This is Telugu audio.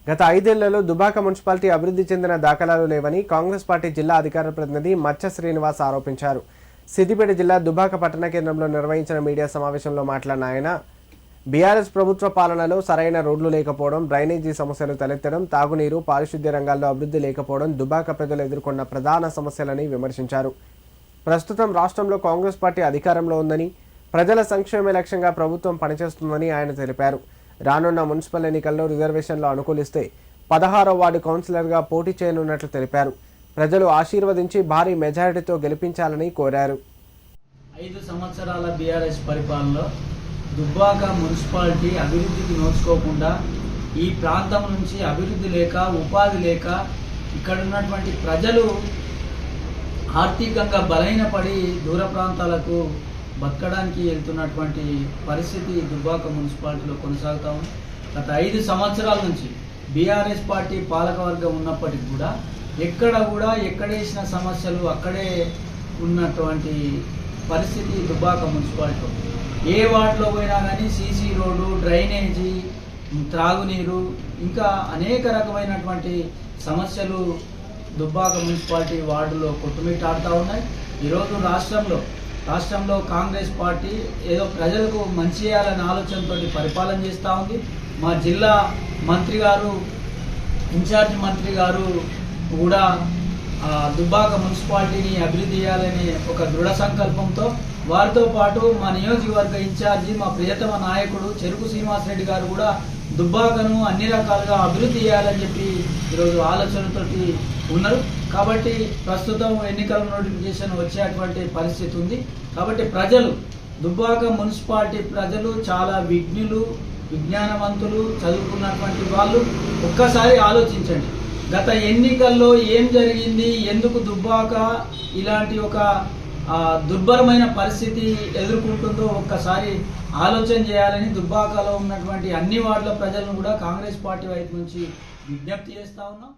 గత 5 ఏళ్లలో దుబాక మున్సిపాలిటీ అభివృద్ధి చెందిన దాఖలాలు లేవని కాంగ్రెస్ పార్టీ జిల్లా అధికార ప్రతినిధి మచ్చ శ్రీనివాస్ ఆరోపించారు. సిద్దిపేట జిల్లా దుబాక పట్టణ కేంద్రంలో నిర్వహించిన మీడియా సమావేశంలో మాట్లాడిన ఆయన బీఆర్ఎస్ ప్రభుత్వ పాలనలో సరైన రోడ్లు లేకపోవడం, డ్రైనేజీ సమస్యలు తలెత్తడం, తాగునీరు, పారిశుద్ధ్య రంగాల్లో అభివృద్ధి లేకపోవడం దుబాక ప్రజలు ఎదుర్కొన్న ప్రధాన సమస్యలని విమర్శించారు. ప్రస్తుతం రాష్ట్రంలో కాంగ్రెస్ పార్టీ అధికారంలో ఉందని, ప్రజల సంక్షేమ లక్ష్యంగా ప్రభుత్వం పనిచేస్తుందని ఆయన తెలిపారు. రానున్న మున్సిపల్ ఎన్నికల్లో రిజర్వేషన్లు అనుకూలిస్తే 16వ వార్డు కౌన్సిలర్గా పోటీ చేయనున్నట్లు తెలిపారు. ప్రజలు ఆశీర్వదించి భారీ మెజారిటీతో గెలిపించాలని కోరారు. 5 సంవత్సరాల బీఆర్ఎస్ పరిపాలనలో దుబ్బాక మున్సిపాలిటీ అభివృద్ధికి నోచుకోకుండా ఈ ప్రాంతం నుంచి అభివృద్ధి లేక, ఉపాధి లేక ఇక్కడ ఉన్నటువంటి ప్రజలు ఆర్థికంగా బలహీనపడి దూర ప్రాంతాలకు బతకడానికి వెళ్తున్నటువంటి పరిస్థితి దుబ్బాక మున్సిపాలిటీలో కొనసాగుతా ఉంది. గత 5 సంవత్సరాల నుంచి బీఆర్ఎస్ పార్టీ పాలకవర్గం ఉన్నప్పటికీ కూడా ఎక్కడేసిన సమస్యలు అక్కడే ఉన్నటువంటి పరిస్థితి దుబ్బాక మున్సిపాలిటీలో. ఏ వార్డులో పోయినా కానీ సీసీ రోడ్డు, డ్రైనేజీ, త్రాగునీరు, ఇంకా అనేక రకమైనటువంటి సమస్యలు దుబ్బాక మున్సిపాలిటీ వార్డులో కొట్టుమిట్టాడుతూ ఉన్నాయి. ఈరోజు రాష్ట్రంలో కాంగ్రెస్ పార్టీ ఏదో ప్రజలకు మంచి చేయాలనే ఆలోచనతో పరిపాలన చేస్తూ ఉంది. మా జిల్లా మంత్రి గారు, ఇన్ఛార్జ్ మంత్రి గారు కూడా దుబ్బాక మున్సిపాలిటీని అభివృద్ధి చేయాలనే ఒక దృఢ సంకల్పంతో వారితో పాటు మా నియోజకవర్గ ఇన్ఛార్జి, మా ప్రియతమ నాయకుడు చెరుకు శ్రీనివాసరెడ్డి గారు కూడా దుబ్బాకను అన్ని రకాలుగా అభివృద్ధి చేయాలని చెప్పి ఈరోజు ఆలోచనతోటి ఉన్నారు. కాబట్టి ప్రస్తుతం ఎన్నికల నోటిఫికేషన్ వచ్చేటువంటి పరిస్థితి ఉంది. కాబట్టి ప్రజలు, దుబ్బాక మున్సిపాలిటీ ప్రజలు చాలా విజ్ఞానవంతులు, చదువుకున్నటువంటి వాళ్ళు. ఒక్కసారి ఆలోచించండి, గత ఎన్నికల్లో ఏం జరిగింది, ఎందుకు దుబ్బాక ఇలాంటి ఒక దుర్భరమైన పరిస్థితి ఎదుర్కొంటుందో ఒక్కసారి ఆలోచన చేయాలని దుబ్బాకలో ఉన్నటువంటి అన్ని వార్డుల ప్రజలను కూడా కాంగ్రెస్ పార్టీ వైపు నుంచి విజ్ఞప్తి చేస్తా ఉన్నాం.